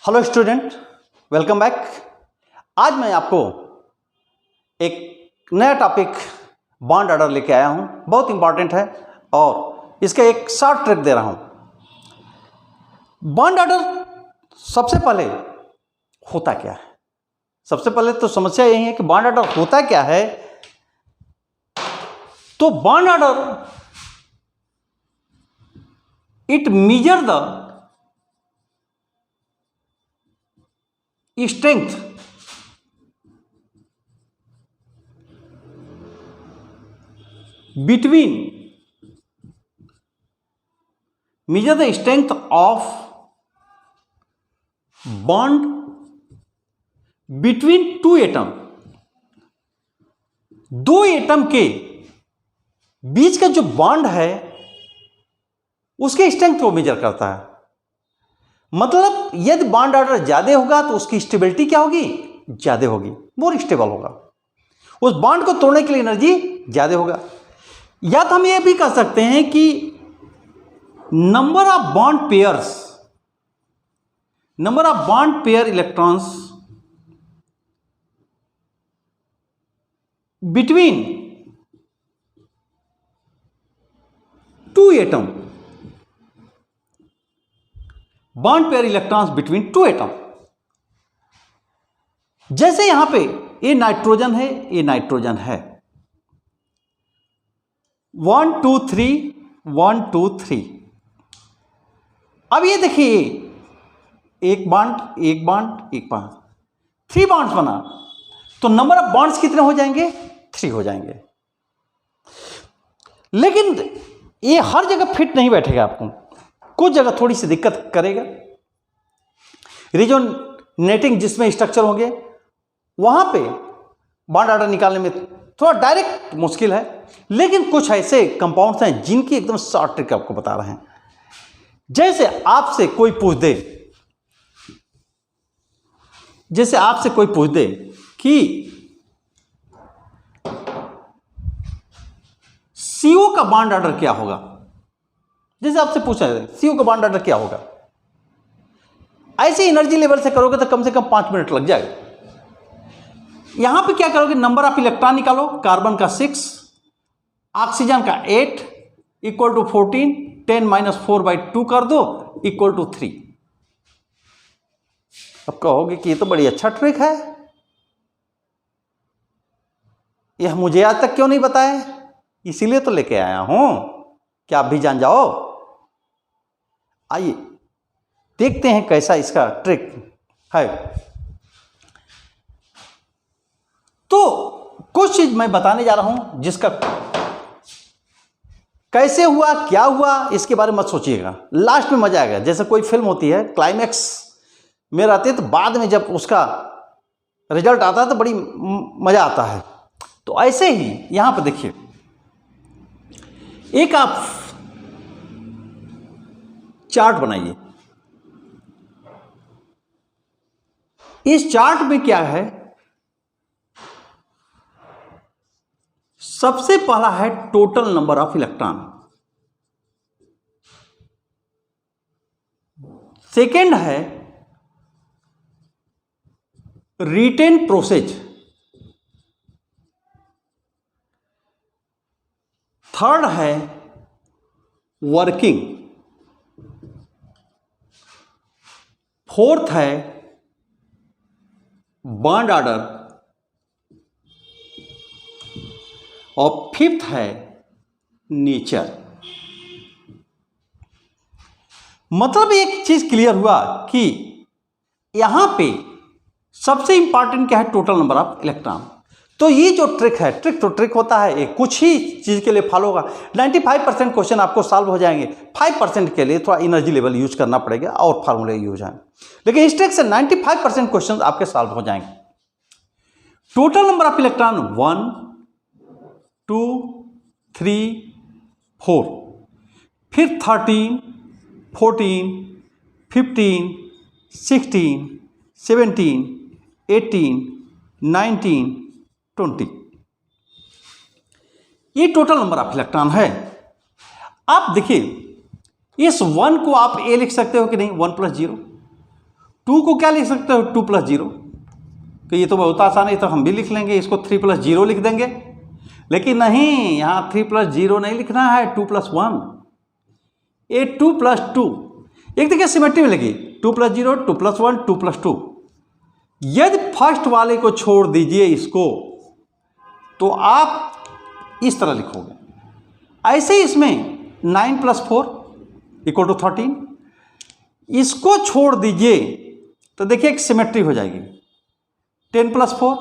Hello student, welcome back. आज मैं आपको एक नया टॉपिक बॉन्ड ऑर्डर लेके आया हूं। बहुत इंपॉर्टेंट है और इसका एक शॉर्ट ट्रिक दे रहा हूं। बॉन्ड ऑर्डर सबसे पहले होता क्या है? सबसे पहले तो समस्या यही है कि बॉन्ड ऑर्डर होता क्या है। तो bond order it measure the strength between measure the strength of bond between two atom। दो एटम के बीच का जो बॉन्ड है उसके स्ट्रेंथ को मेजर करता है। मतलब यदि बॉन्ड ऑर्डर ज्यादा होगा तो उसकी स्टेबिलिटी क्या होगी? ज्यादा होगी, मोर स्टेबल होगा। उस बॉन्ड को तोड़ने के लिए एनर्जी ज्यादा होगा। या तो हम ये भी कह सकते हैं कि number of bond pair electrons between two atom, bond pair electrons between two atom. जैसे यहां पे ये नाइट्रोजन है, ये नाइट्रोजन है, 1 2 3 1 2 3। अब ये देखिए, एक बॉन्ड एक बॉन्ड एक बॉन्ड, 3 बॉन्ड्स बना तो नंबर ऑफ बॉन्ड्स कितने हो जाएंगे? 3 हो जाएंगे। लेकिन ये हर जगह फिट नहीं बैठेगा, आपको कुछ जगह थोड़ी सी दिक्कत करेगा। रेजोनेटिंग जिसमें स्ट्रक्चर होंगे वहां पे बॉन्ड ऑर्डर निकालने में थोड़ा डायरेक्ट मुश्किल है। लेकिन कुछ ऐसे कंपाउंड्स हैं जिनकी एकदम शॉर्ट ट्रिक आपको बता रहे हैं। जैसे आपसे कोई पूछ दे कि CO का बॉन्ड ऑर्डर क्या होगा। जैसे आपसे पूछा है CO का बॉन्ड ऑर्डर क्या होगा, ऐसे एनर्जी लेवल से करोगे तो कम से कम 5 मिनट लग जाएगा। यहां पे क्या करोगे? नंबर ऑफ इलेक्ट्रॉन निकालो। कार्बन का 6, ऑक्सीजन का 8 इक्वल टू 14, 10 - 4/2 कर दो इक्वल टू 3। अब कहोगे कि ये तो बड़ी अच्छा ट्रिक है, यह मुझे आज तक क्यों नहीं बताया? इसीलिए तो लेके आया हूं कि आप भी जान जाओ। आइए देखते हैं कैसा इसका ट्रिक है। तो कुछ चीज मैं बताने जा रहा हूं जिसका कैसे हुआ क्या हुआ इसके बारे में मत सोचिएगा, लास्ट में मजा आएगा। जैसे कोई फिल्म होती है, क्लाइमैक्स में रहती है तो बाद में जब उसका रिजल्ट आता है तो बड़ी मजा आता है। तो ऐसे ही यहां पर देखिए, एक आप चार्ट बनाइए। इस चार्ट में क्या है? सबसे पहला है total number of electron, second है रिटेन प्रोसेज, थर्ड है वर्किंग, फोर्थ है बॉन्ड ऑर्डर और फिफ्थ है नेचर। मतलब एक चीज क्लियर हुआ कि यहां पे सबसे इंपॉर्टेंट क्या है? Total number of electron. तो ये जो ट्रिक है, ट्रिक होता है, ये कुछ ही चीज के लिए फॉलो होगा। 95% क्वेश्चन आपको सॉल्व हो जाएंगे, 5% के लिए थोड़ा एनर्जी लेवल यूज करना पड़ेगा और फार्मूले यूज हैं। लेकिन इस ट्रिक से 95% क्वेश्चन आपके सॉल्व हो जाएंगे। टोटल नंबर ऑफ इलेक्ट्रॉन 1 2 3 4, फिर 13 14 15 16 17 18 19 20, ये टोटल नंबर ऑफ इलेक्ट्रॉन है। आप देखिए, इस 1 को आप ए लिख सकते हो कि नहीं? 1 + 0, 2 को क्या लिख सकते हो, 2 + 0, तो ये तो बहुत आसान है, तो हम भी लिख लेंगे इसको, 3 + 0 लिख देंगे। लेकिन नहीं, यहाँ 3 + 0 नहीं लिखना है, 2 + 1। ये 2 + 2 एक देखिए सिमेट्री मिलेगी, 2 + 0, 2 + 1, 2 + 2। यदि फर्स्ट वाले को छोड़ दीजिए इसको, तो आप इस तरह लिखोगे। ऐसे ही इसमें 9 + 4 = 13, इसको छोड़ दीजिए तो देखिए एक सिमेट्री हो जाएगी। 10 + 4,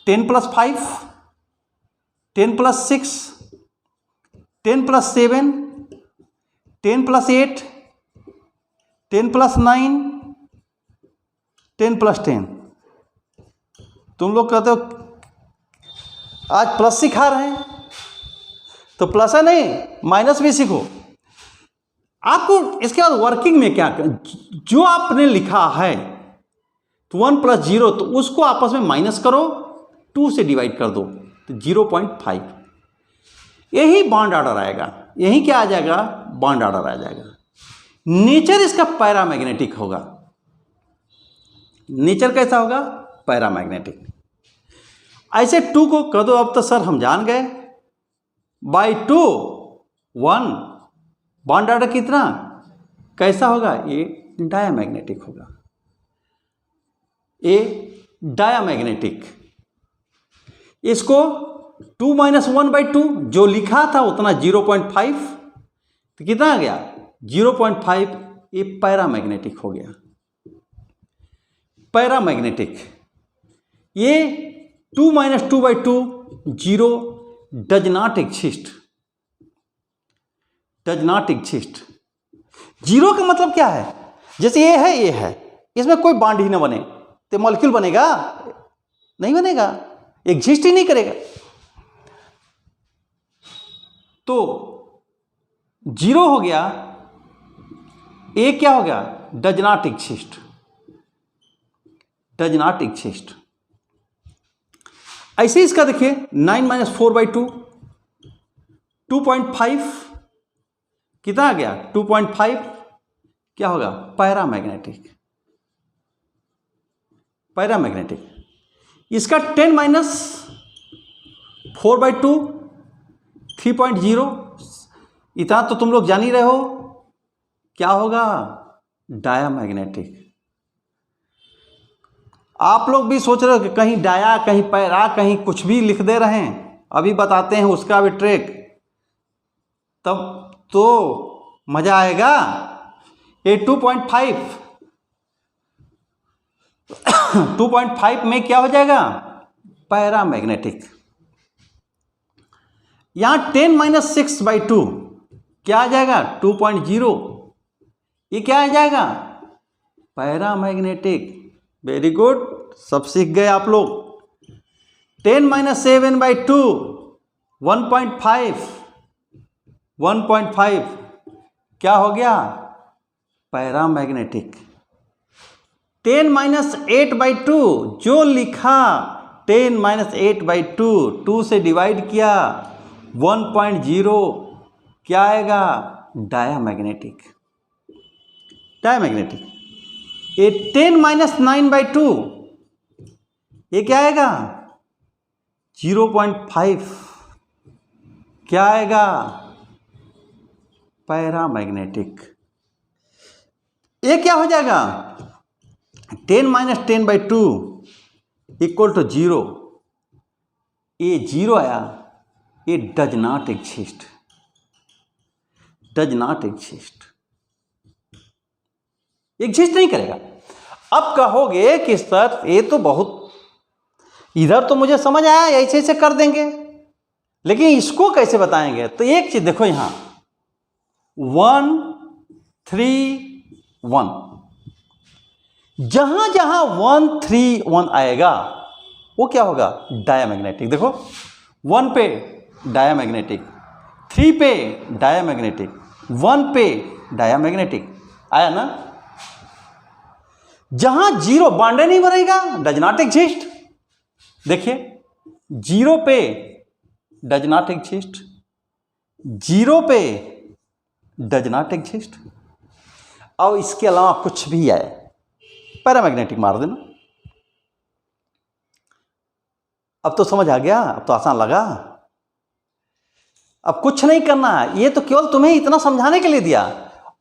10 + 5, 10 + 6, 10 + 7, 10 + 8, 10 + 9, 10 + 10। तुम लोग कहते हो आज प्लस सिखा रहे हैं, तो प्लस है नहीं, माइनस भी सीखो। आपको इसके बाद वर्किंग में क्या करें, जो आपने लिखा है तो 1 + 0, तो उसको आपस में माइनस करो, 2 से डिवाइड कर दो, तो 0.5। यही बॉन्ड ऑर्डर आएगा, यही क्या आ जाएगा, बॉन्ड ऑर्डर आ जाएगा। नेचर इसका पैरामैग्नेटिक होगा। नेचर कैसा होगा, पैरामैग्नेटिक। ऐसे 2 को कह दो, अब तो सर हम जान गए, /2 1, बॉन्ड ऑर्डर कितना, कैसा होगा, ये डायामैग्नेटिक होगा, ये डायामैग्नेटिक। इसको 2 - 1/2 जो लिखा था उतना 0.5, तो कितना आ गया 0.5, ये पैरामैग्नेटिक हो गया। पैरामैग्नेटिक, ये 2 - 2/2 0 does not exist, does not exist. Zero का मतलब क्या है, जैसे ये है, इसमें कोई बॉन्ड ही ना बने तो मॉलिक्यूल बनेगा, नहीं बनेगा, एग्जिस्ट ही नहीं करेगा। तो जीरो हो गया, ए क्या हो गया, does not exist, does not exist. ऐसे इसका देखिए 9 - 4/2 2.5, कितना आ गया 2.5, क्या होगा, पैरामैग्नेटिक, पैरामैग्नेटिक। इसका 10 - 4/2 3.0, इतना तो तुम लोग जान ही रहे हो, क्या होगा, डायामैग्नेटिक। आप लोग भी सोच रहे हो कि कहीं डाया, कहीं पैरा, कहीं कुछ भी लिख दे रहे हैं, अभी बताते हैं उसका भी ट्रिक, तब तो मजा आएगा। ये 2.5 में क्या हो जाएगा, पैरामैग्नेटिक। यहां 10 - 6/2 क्या आ जाएगा, 2.0, ये क्या आ जाएगा, पैरामैग्नेटिक। वेरी गुड, सब सीख गए आप लोग। 10 - 7/2 1.5, 1.5 क्या हो गया, पैरामैग्नेटिक। 10 - 8/2 जो लिखा, 10 - 8/2 2 से डिवाइड किया, 1.0 क्या आएगा, डायामैग्नेटिक, डायामैग्नेटिक। ये 10 - 9/2 ये क्या आएगा, 0.5 क्या आएगा, पैरामैग्नेटिक। ये क्या हो जाएगा, 10 - 10/2 = 0, ये 0 आया, ये does not exist, does not exist, exist नहीं करेगा। अब कहोगे कि सर ये तो बहुत, इधर तो मुझे समझ आया, ऐसे ऐसे कर देंगे, लेकिन इसको कैसे बताएंगे, तो एक चीज देखो, यहां 1 3 1, जहां जहां 1 3 1 आएगा वो क्या होगा, डायामैग्नेटिक। देखो 1 पे डायामैग्नेटिक, 3 पे डायामैग्नेटिक, 1 पे डायामैग्नेटिक, आया ना। जहां 0 बॉन्ड नहीं बनेगा, डज नॉट एग्जिस्ट। देखिए 0 पे डज नॉट एग्जिस्ट, 0 पे डज नॉट एग्जिस्ट, और इसके अलावा कुछ भी आए पैरामैग्नेटिक मार देना। अब तो समझ आ गया, अब तो आसान लगा। अब कुछ नहीं करना है, ये तो केवल तुम्हें इतना समझाने के लिए दिया।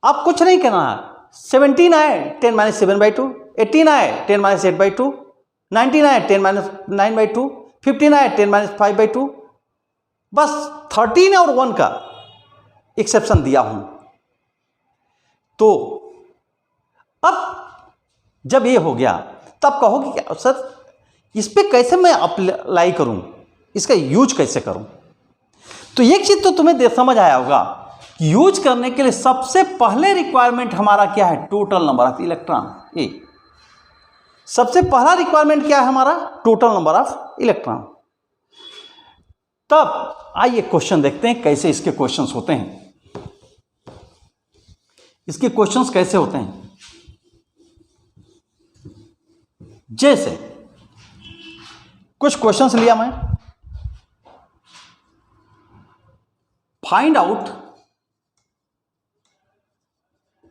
अब कुछ नहीं करना है। 17 आए 10 - 7/2, 18 आए 10 - 8/2, 19 आए 10 - 9/2, 15 आए 10 - 5/2। बस 13 और 1 का एक्सेप्शन दिया हूं। तो अब जब ये हो गया तब कहोगे कि सर इस पे कैसे मैं अप्लाई करूं, इसका यूज कैसे करूं। तो एक चीज तो तुम्हें समझ आया होगा, यूज करने के लिए सबसे पहले रिक्वायरमेंट हमारा क्या है, टोटल नंबर ऑफ इलेक्ट्रॉन। ए सबसे पहला रिक्वायरमेंट क्या है हमारा, टोटल नंबर ऑफ इलेक्ट्रॉन। तब आइए क्वेश्चन देखते हैं कैसे इसके क्वेश्चंस होते हैं। इसके क्वेश्चंस कैसे होते हैं, जैसे कुछ क्वेश्चंस लिया मैं, find out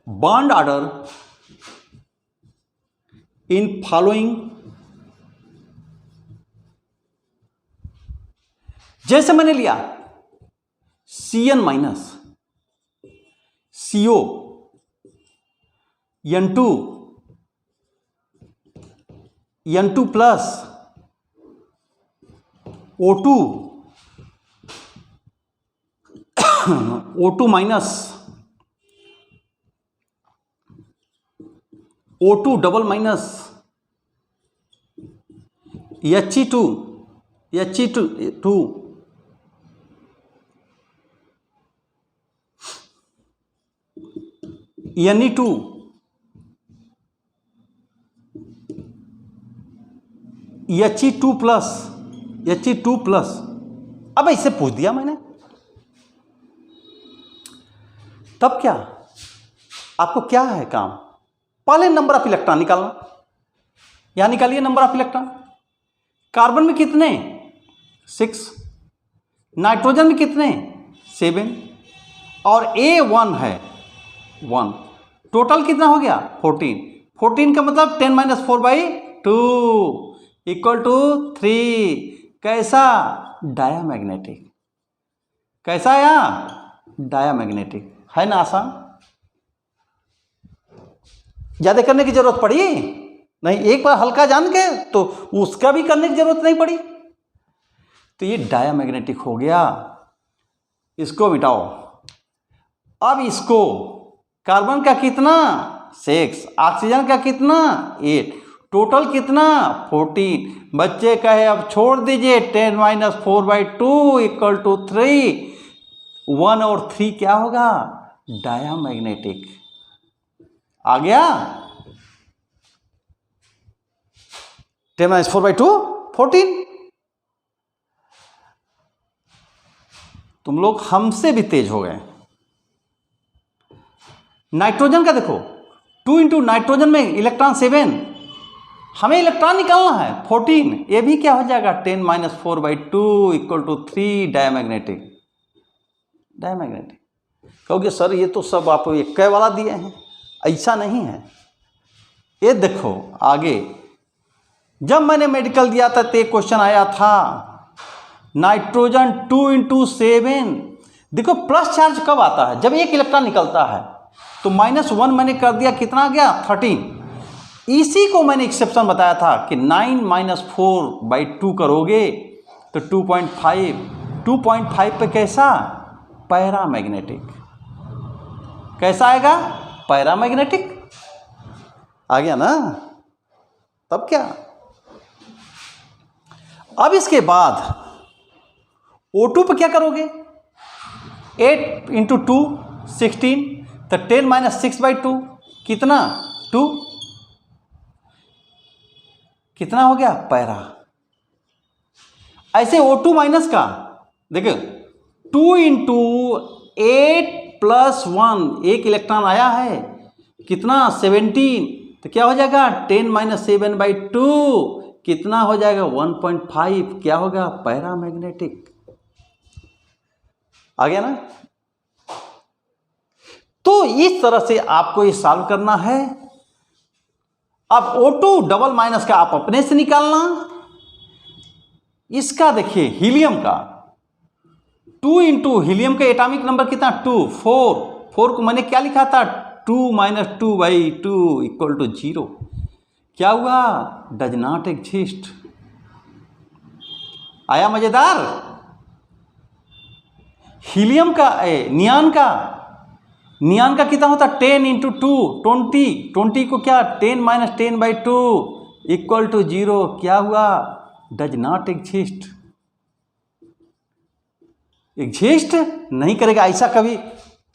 bond order in following. जैसे मैंने लिया CN-, CO, N2, N2+, O2, O2-, O2-, He2, He2, Ne2, He2+, He2+। अब इसे पूछ दिया मैंने, तब क्या आपको क्या है काम, पहले नंबर ऑफ इलेक्ट्रॉन निकालना। यहां निकालिए नंबर ऑफ इलेक्ट्रॉन। कार्बन में कितने, 6, नाइट्रोजन में कितने, 7, और A1 है 1, टोटल कितना हो गया, 14। 14 का मतलब 10 - 4/2 = 3। कैसा, डायामैग्नेटिक। कैसा आया, डायामैग्नेटिक। है ना आसान, ज्यादा करने की जरूरत पड़ी नहीं, एक बार हल्का जान के तो उसका भी करने की जरूरत नहीं पड़ी। तो ये डायामैग्नेटिक हो गया, इसको मिटाओ। अब इसको, कार्बन का कितना, 6, ऑक्सीजन का कितना, 8, टोटल कितना, 14। बच्चे कहे अब छोड़ दीजिए, 10 - 4/2 = 3। 1 और 3 क्या होगा, डायामैग्नेटिक। आ गया, 10 - 4/2 14। तुम लोग हमसे भी तेज हो गए। नाइट्रोजन का देखो, 2 × नाइट्रोजन में इलेक्ट्रॉन 7, हमें इलेक्ट्रॉन निकालना है 14। ये भी क्या हो जाएगा, 10 - 4/2 = 3, डायामैग्नेटिक। डायामैग्नेटिक कहोगे सर ये तो सब आप एक वाला दिए हैं, ऐसा नहीं है। ये देखो आगे, जब मैंने मेडिकल दिया था तो एक क्वेश्चन आया था, नाइट्रोजन 2 × 7। देखो प्लस चार्ज कब आता है, जब एक इलेक्ट्रॉन निकलता है। तो -1 मैंने कर दिया, कितना आ गया, 13। इसी को मैंने एक्सेप्शन बताया था कि 9 - 4/2 करोगे तो 2.5। 2.5 पे कैसा, पैरामैग्नेटिक। कैसा आएगा, पैरामैग्नेटिक। आ गया ना, तब क्या। अब इसके बाद O2 पे क्या करोगे, 8 × 2 16, तो 10 - 6/2 कितना, 2, कितना हो गया, पैरा। ऐसे O2- का देखो, 2 × 8 + 1, एक इलेक्ट्रॉन आया है, कितना, 17, तो क्या हो जाएगा, 10 - 7/2 कितना हो जाएगा, 1.5, क्या होगा, पैरामैग्नेटिक। आ गया ना। तो इस तरह से आपको ये सॉल्व करना है। अब O2 डबल माइनस का आप अपने से निकालना। इसका देखिए हीलियम का 2 इंटू हीलियम का एटॉमिक नंबर कितना 2 4 को मैंने क्या लिखा था 2 माइनस 2/2 इक्वल टू 0। क्या हुआ डज नॉट एग्जिस्ट। आया मजेदार। हीलियम का नियान का कितना होता 10 इंटू 2 20 को क्या 10 माइनस 10/2 इक्वल टू 0। क्या हुआ डज नॉट एग्जिस्ट। एग्जिस्ट नहीं करेगा। ऐसा कभी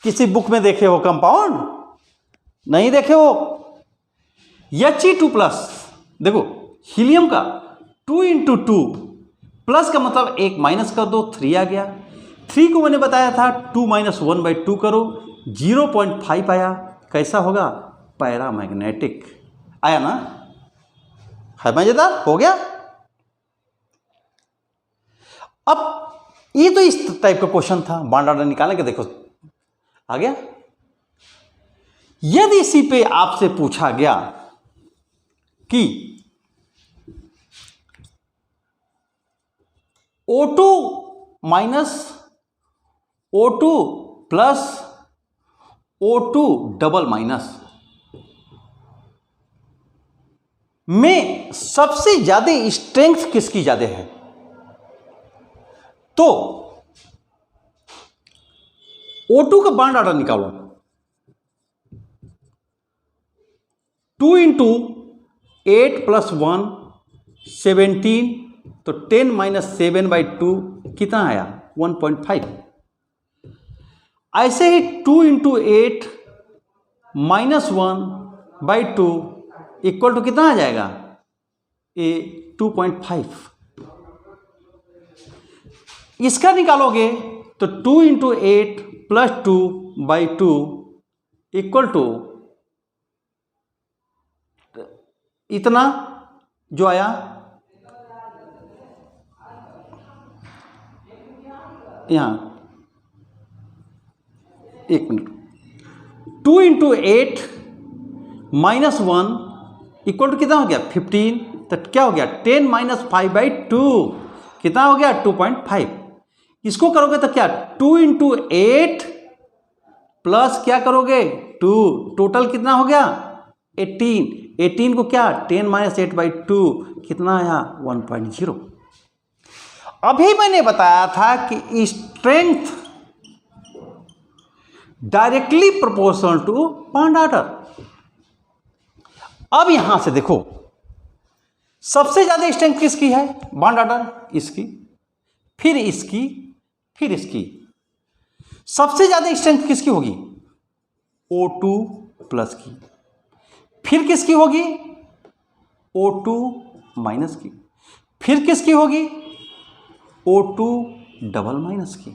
किसी बुक में देखे हो कंपाउंड नहीं देखे हो। He2 प्लस देखो हीलियम का 2 इंटू 2 प्लस का मतलब एक माइनस कर दो 3 आ गया। 3 को मैंने बताया था 2 माइनस 1/2 करो 0.5 आया। कैसा होगा पैरामैग्नेटिक। आया ना। है मजेदार हो गया। अब ये तो इस टाइप का क्वेश्चन था बॉन्ड ऑर्डर निकालने के। देखो आ गया। यदि इसी पे आपसे पूछा गया कि O2 minus O2 plus O2 double minus में सबसे ज्यादा स्ट्रेंथ किसकी ज्यादा है, तो O2 का बॉन्ड ऑर्डर निकालो। 2 इंटू 8 प्लस 1 17 तो 10 माइनस 7/2 कितना आया 1.5। ऐसे ही 2 इंटू 8 माइनस 1/2 इक्वल टू कितना आ जाएगा 2.5। इसका निकालोगे तो 2 इंटू 8 प्लस 2/2 इक्वल टू इतना जो आया यहां 1 minute 2 into 8 minus 1 equal to कितना हो गया 15। तो क्या हो गया 10 माइनस 5/2 कितना हो गया 2.5। इसको करोगे तो क्या 2 इंटू 8 प्लस क्या करोगे 2 टोटल कितना हो गया 18 को क्या 10 माइनस 8/2 कितना आया 1.0। अभी मैंने बताया था कि strength directly proportional to bond order. अब यहां से देखो सबसे ज्यादा स्ट्रेंथ किसकी है बॉन्ड ऑर्डर इसकी, फिर इसकी, फिर इसकी। सबसे ज्यादा स्ट्रेंथ किसकी होगी O2 प्लस की, फिर किसकी होगी O2 माइनस की, फिर किसकी होगी O2 डबल माइनस की।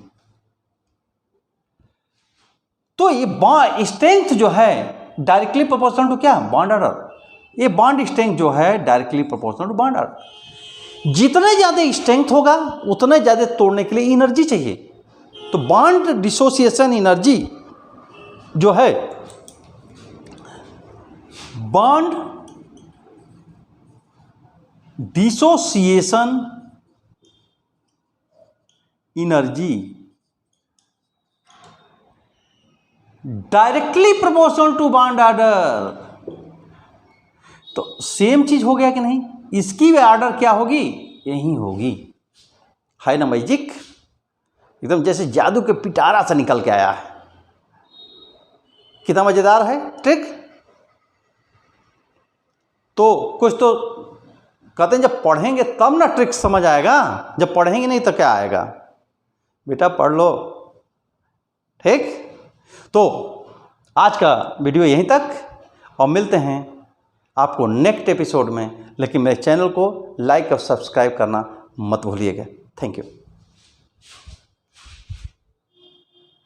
तो ये स्ट्रेंथ जो है डायरेक्टली प्रोपोर्शनल टू क्या बॉन्ड ऑर्डर। ये बॉन्ड स्ट्रेंथ जो है directly proportional to bond order. जितने ज्यादा स्ट्रेंथ होगा उतने ज्यादा तोड़ने के लिए एनर्जी चाहिए। तो बॉन्ड डिसोसिएशन एनर्जी जो है bond dissociation energy directly proportional to bond order. तो सेम चीज हो गया कि नहीं। इसकी भी ऑर्डर क्या होगी यही होगी। है ना मैजिक, एकदम जैसे जादू के पिटारा से निकल के आया है। कितना मजेदार है ट्रिक। तो कुछ तो कहते हैं जब पढ़ेंगे तब ना ट्रिक समझ आएगा, जब पढ़ेंगे नहीं तो क्या आएगा। बेटा पढ़ लो ठीक। तो आज का वीडियो यहीं तक और मिलते हैं आपको नेक्स्ट एपिसोड में। लेकिन मेरे चैनल को लाइक और सब्सक्राइब करना मत भूलिएगा। Thank you.